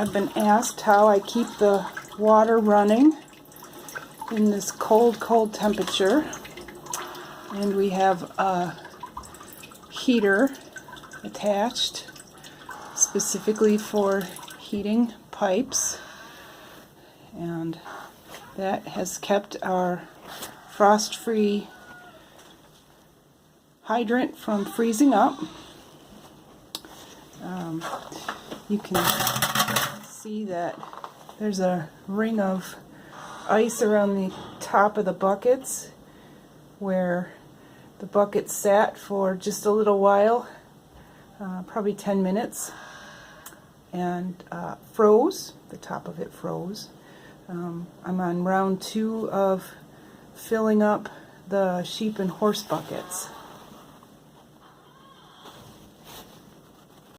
I've been asked how I keep the water running in this cold temperature. And we have a heater attached specifically for heating pipes. And that has kept our frost-free hydrant from freezing up. You can see that there's a ring of ice around the top of the buckets where the bucket sat for just a little while, probably 10 minutes, and froze. The top of it froze. I'm on round 2 of filling up the sheep and horse buckets.